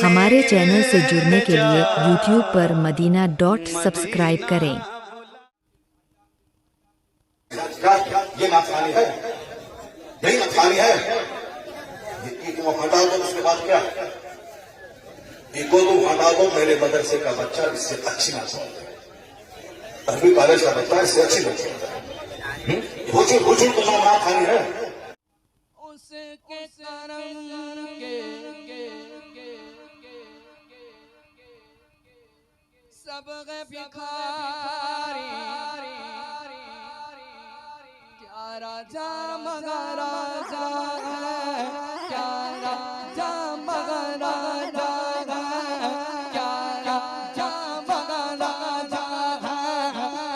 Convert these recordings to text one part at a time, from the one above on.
हमारे चैनल से जुड़ने के लिए YouTube पर मदीना.सब्सक्राइब करें। ये नाथानी है, यही नाथानी है। ये तुम हटा दो, उसके बाद क्या? इको तुम हटा दो, मेरे मदरसे का बच्चा इससे अच्छी ना समझता, अरबी कॉलेज का बच्चा इससे अच्छी नहीं समझता। बुजुर्ग तो नाथानी है। उसके करम के सब भिखारी, क्या राजा मगा राजा है, क्या राजा मगा राजा है, क्या राजा मगा राजा है,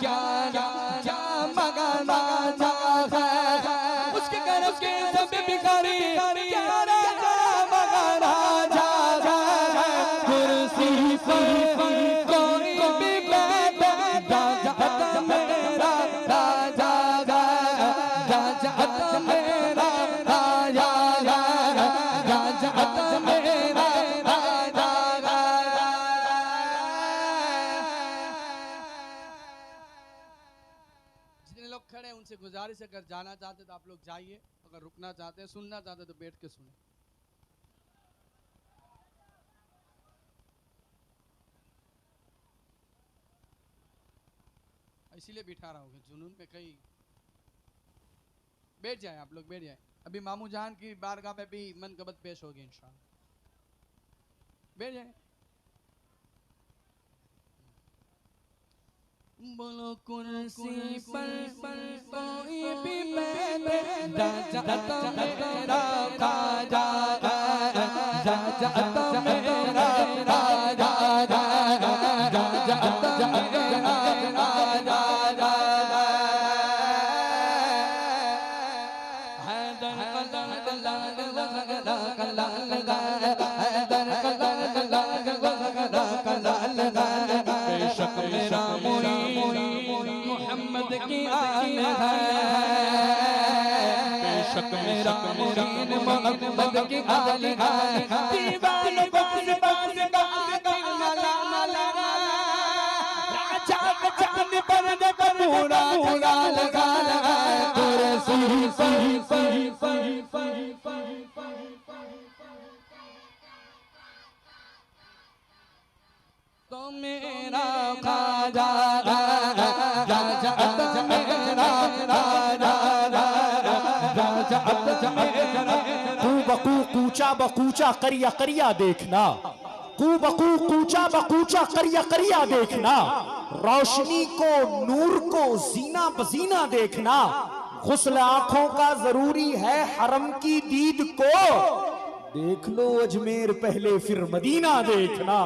क्या राजा मगा राजा है। उसके करम के सब भिखारी, क्या राजा मगा राजा है। कुर्सी पर कोई भी बैठे, राजा मेरा राजा है, राजा मेरा राजा है, राजा मेरा राजा है। जितने लोग खड़े हैं उनसे गुजारिश है, अगर जाना चाहते तो आप लोग जाइए, अगर रुकना चाहते हैं, सुनना चाहते तो बैठ के सुने। इसीलिए बिठा रहा हूँ, जुनून में कहीं बैठ जाए, आप लोग बैठ जाए। अभी मामू जान की बारगाह में भी मनकबत पेश होगी इंशाअल्लाह, बैठ जाए। बोलो कुर्सी पर कोई भी बैठे, राजा तो मेरा राजा है, राजा तो मेरा राजा है, राजा तो मेरा राजा बेशक मेरा मोहम्मद की आन है, बेशक मेरा मुरीद मोहम्मद की आन है। दीवान बाज बाज का मला मला, राजा के चांद पर पूरा पूरा लगा लगा। कुर्सी तो मेरा खाजा, राजा मेरा राजा, राजा मेरा। कू बकू कूचा बकूचा करिया करिया देखना, कू बकू कूचा बकूचा करिया करिया देखना। रोशनी को नूर को जीना बजीना देखना। गुस्ल आंखों का जरूरी है हरम की दीद को। देख लो अजमेर पहले फिर मदीना देखना,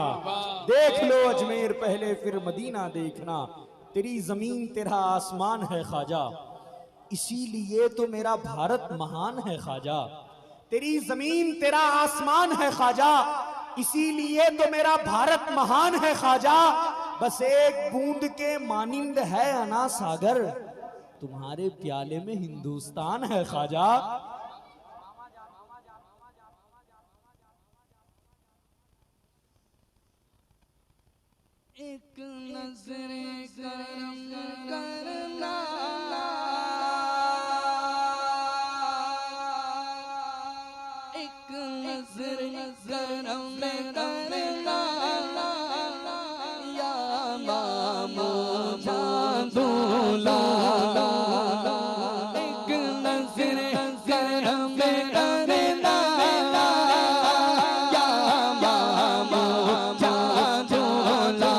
देख लो अजमेर पहले फिर मदीना देखना। तेरी जमीन तेरा आसमान है ख्वाजा, इसीलिए तो मेरा भारत महान है ख्वाजा। तेरी जमीन तेरा आसमान है ख्वाजा, इसीलिए तो मेरा भारत महान है ख्वाजा। बस एक बूंद के मानिंद है अना सागर, तुम्हारे प्याले में हिंदुस्तान है ख्वाजा। एक नजरे करम करना, एक नजरे करम करना, या मामू जादूला। एक नजरे करम करना, या मामू जादूला।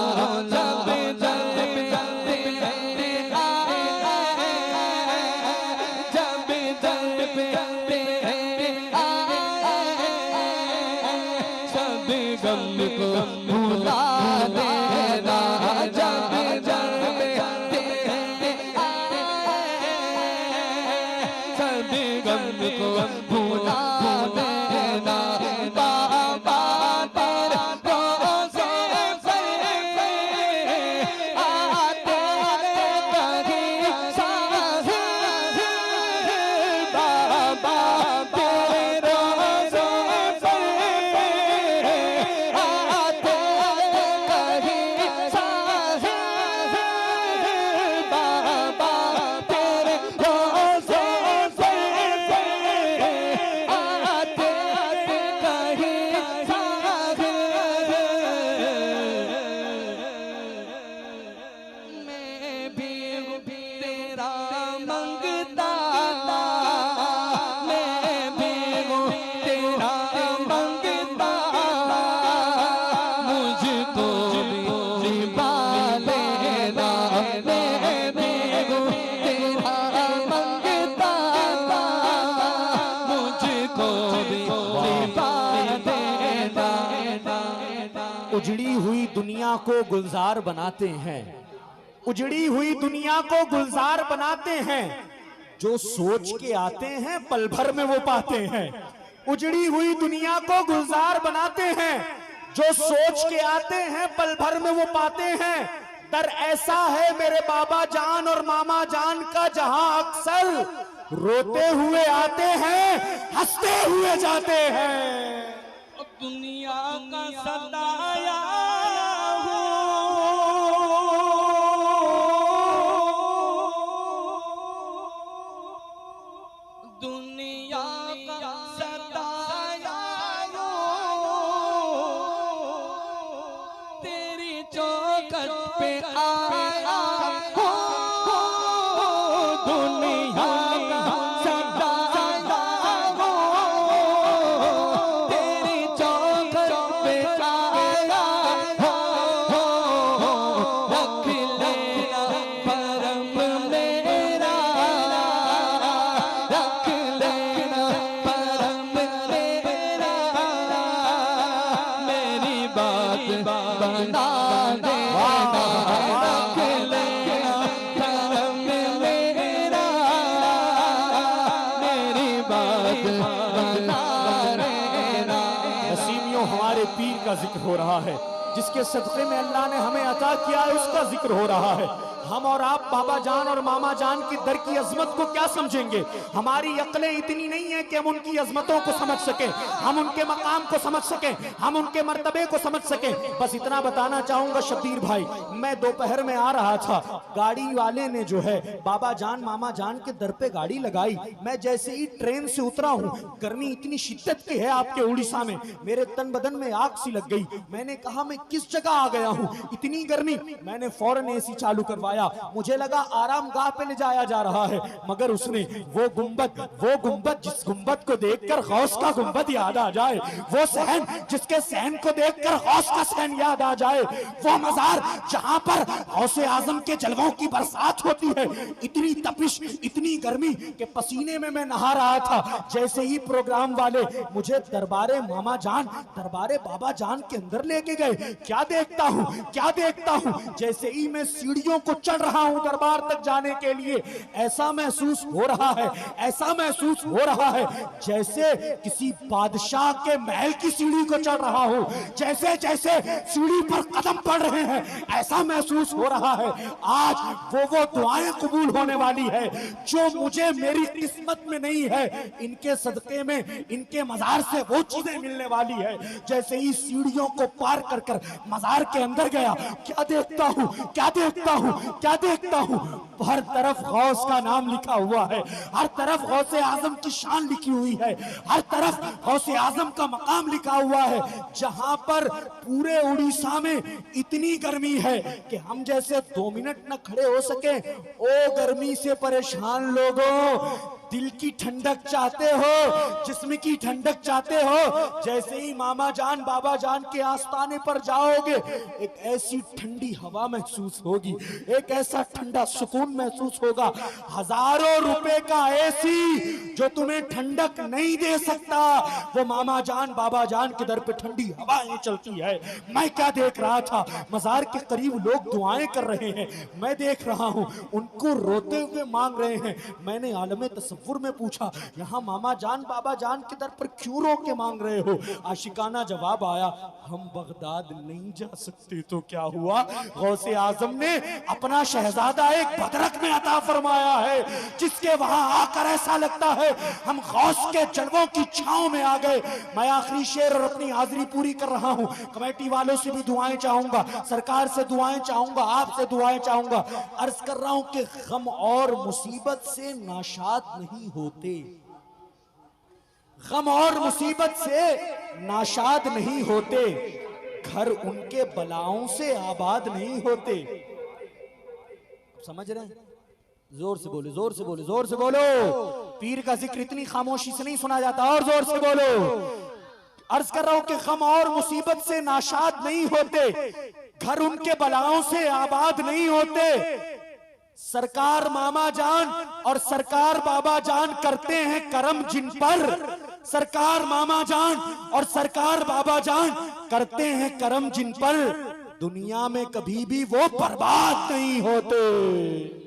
उजड़ी हुई दुनिया को गुलजार बनाते हैं, उजड़ी हुई दुनिया को गुलजार बनाते हैं। जो सोच के आते हैं पल भर में वो पाते हैं। उजड़ी हुई दुनिया को गुलजार बनाते हैं, जो सोच के आते हैं पल भर में वो पाते हैं। दर ऐसा है मेरे बाबा जान और मामा जान का, जहां अक्सर रोते हुए आते हैं, हंसते हुए जाते हैं। दुनिया का सताया हो, दुनिया का सताया हो, तेरी चौखट पे आया हो। दुनिया का सताया हो, तेरी चौखट पे आया हो। रख लेना परम मेरा, रख लेना परम मेरा, मेरी बात बना देना। रख लेना परम मेरा, मेरी बात बना देना। नसीमियों, हमारे पीर का जिक्र हो रहा है, जिसके सदक़े में अल्लाह ने हमें अता किया है उसका जिक्र हो रहा है। हम और आप बाबा जान और मामा जान की दर की अजमत को क्या समझेंगे? हमारी अक्लें इतनी नहीं है कि हम उनकी अजमतों को समझ सकें, हम उनके मकाम को समझ सकें, हम उनके मर्तबे को समझ सकें। बस इतना बताना चाहूंगा शब्बीर भाई, मैं दोपहर में आ रहा था, गाड़ी वाले ने जो है बाबा जान मामा जान के दर पे गाड़ी लगाई। मैं जैसे ही ट्रेन से उतरा हूं, गर्मी इतनी शिद्दत की है आपके उड़ीसा में, मेरे तन बदन में आग सी लग गई। मैंने कहा मैं किस जगह आ गया हूं, इतनी गर्मी। मैंने फौरन एसी चालू करवाया, मुझे लगा आराम गाह पे ले जाया जा रहा है, मगर उसने वो गुंबद जिस गुंबद को देखकर गौस का गुंबद याद आ जाए, वो सहन जिसके सहन को देखकर गौस का सहन याद आ जाए, वो मजार जहां पर गौसे आजम के जलवों की बरसात होती है, इतनी तपिश इतनी गर्मी के पसीने में मैं नहा रहा था। जैसे ही प्रोग्राम वाले मुझे दरबारे मामा जान दरबारे बाबा जान के अंदर लेके गए, क्या देखता हूं, जैसे ही मैं सीढ़ियों को चढ़ रहा हूं दरबार तक जाने के लिए, ऐसा महसूस हो रहा है जैसे किसी बादशाह के महल की सीढ़ी को चढ़ रहा हूं। जैसे जैसे सीढ़ी पर कदम पड़ रहे हैं, ऐसा महसूस हो रहा है आज वो दुआएं कबूल होने वाली है जो मुझे मेरी किस्मत में नहीं है। इनके सदके में, इनके मजार से वो चीजें मिलने वाली है। जैसे ही सीढ़ियों को पार कर मजार के अंदर गया, क्या देखता हूं, हर तरफ गौस का नाम लिखा हुआ है, हर तरफ गौसे आजम की शान लिखी हुई है, हर तरफ गौसे आजम का मकाम लिखा हुआ है। जहां पर पूरे उड़ीसा में इतनी गर्मी है कि हम जैसे 2 मिनट न खड़े हो सके। ओ गर्मी से परेशान लोगों, दिल की ठंडक चाहते हो, जिस्म की ठंडक चाहते हो, जैसे ही मामा जान बाबा जान के आस्थाने पर जाओगे, एक ऐसी ठंडी हवा महसूस होगी, एक ऐसा ठंडा सुकून महसूस होगा। हजारों रुपए का एसी जो तुम्हें ठंडक नहीं दे सकता, वो मामा जान बाबा जान के दर पे ठंडी हवाएं चलती है। मैं क्या देख रहा था, मजार के करीब लोग दुआएं कर रहे हैं, मैं देख रहा हूं उनको रोते हुए मांग रहे हैं। मैंने आलम तसव्वुर में पूछा, यहाँ मामा जान बाबा जान के दर पर क्यों रो के मांग रहे हो? आशिकाना जवाब आया, हम बगदाद नहीं जा सकते। तो क्या हुआ, गौसे आजम ने अपना शहजादा एक बदरक में अता फरमाया है, जिसके वहां आकर ऐसा लगता है हम गौस के जलवों की छांव में आ गए। मैं आखिरी शेर और अपनी हाजिरी पूरी कर रहा हूं। कमेटी वालों से भी दुआएं चाहूंगा, सरकार से दुआएं चाहूंगा, आपसे दुआएं चाहूंगा। अर्ज कर रहा हूं कि गम और मुसीबत से नाशाद नहीं होते, गम और मुसीबत से नाशाद नहीं होते, घर उनके बलाओं से आबाद नहीं होते। समझ रहे हैं? जोर से बोलो, जोर से बोलो, जोर से बोलो। पीर का जिक्र इतनी खामोशी से नहीं सुना जाता, और जोर से बोलो। अर्ज कर रहा हूं कि गम और मुसीबत से नाशाद नहीं होते, घर उनके बलाओं से आबाद नहीं होते। सरकार मामा जान और सरकार बाबा जान करते हैं करम जिन पर, सरकार मामा जान और सरकार बाबा जान करते हैं करम जिन पर, दुनिया में कभी भी वो बर्बाद नहीं होते।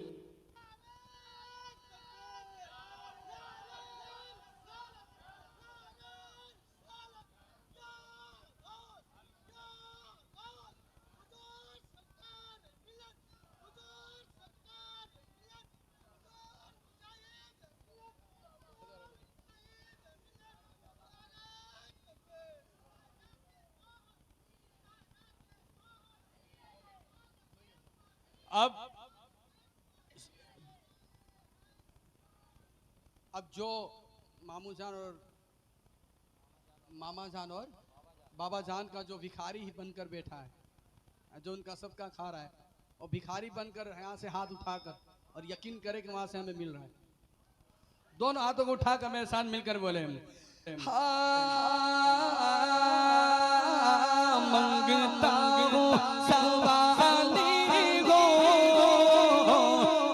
अब जो मामू जान और मामा जान और बाबा जान का जो भिखारी ही बनकर बैठा है, जो उनका सबका खा रहा है, और भिखारी बनकर यहाँ से हाथ उठाकर और यकीन करे कि वहां से हमें मिल रहा है, दोनों हाथों को उठाकर मेरे साथ मिलकर बोले मंगता हूँ सवाली हो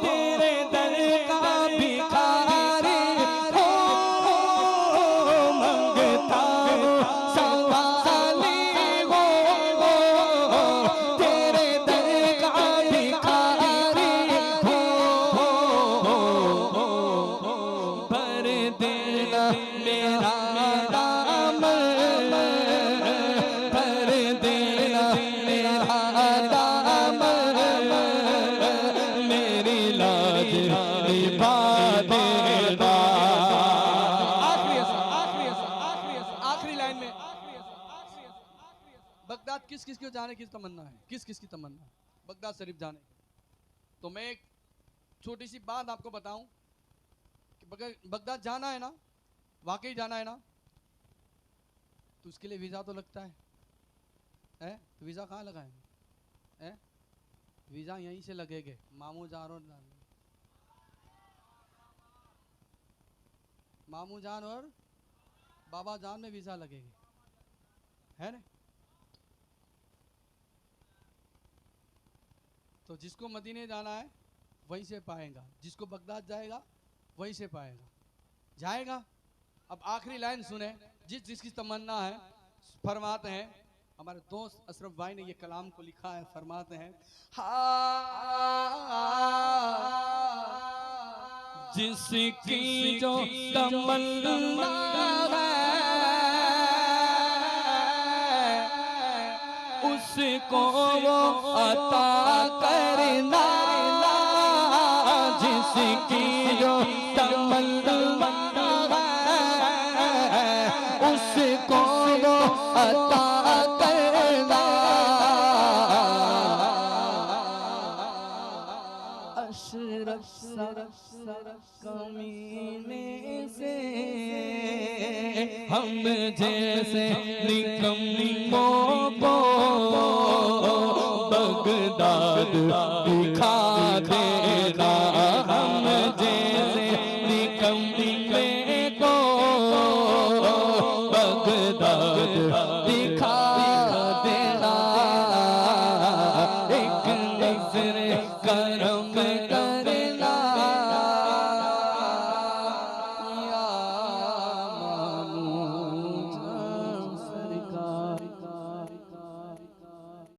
तेरे दर का भिखारी हो, मंगता हूँ सवाली हो तेरे दर का भिखारी हो, भर देना मेरा दामन, भर देना मेरा दामन, मेरी लाज निभा देना। आखिरी लाइन में बगदाद किस किस को जाने की तमन्ना है, किस किस की तमन्ना है बगदाद शरीफ जाने। तो मैं एक छोटी सी बात आपको बताऊं कि बगदाद जाना है ना, वाकई जाना है ना, तो उसके लिए वीजा तो लगता है, तो वीजा कहाँ लगाएंगे? वीजा यहीं से लगेंगे, मामू जान और मामू जान और बाबा जान में वीजा लगेगी, है ना? तो जिसको मदीने जाना है वहीं से पाएगा, जिसको बगदाद जाएगा वहीं से पाएगा, जाएगा। अब आखिरी लाइन सुने, जिसकी तमन्ना है, फरमाते हैं हमारे दोस्त अशरफ भाई ने ये कलाम को लिखा है, फरमाते हैं जिसकी जो तमन्ना है उसको वो अता करना, जिसकी जो तमन्ना है उसको वो अता करना। अशरफ कमीने से हम जैसे निकम्मों को बगदाद दिखा देगा, हम जैसे निकम्मे को बगदाद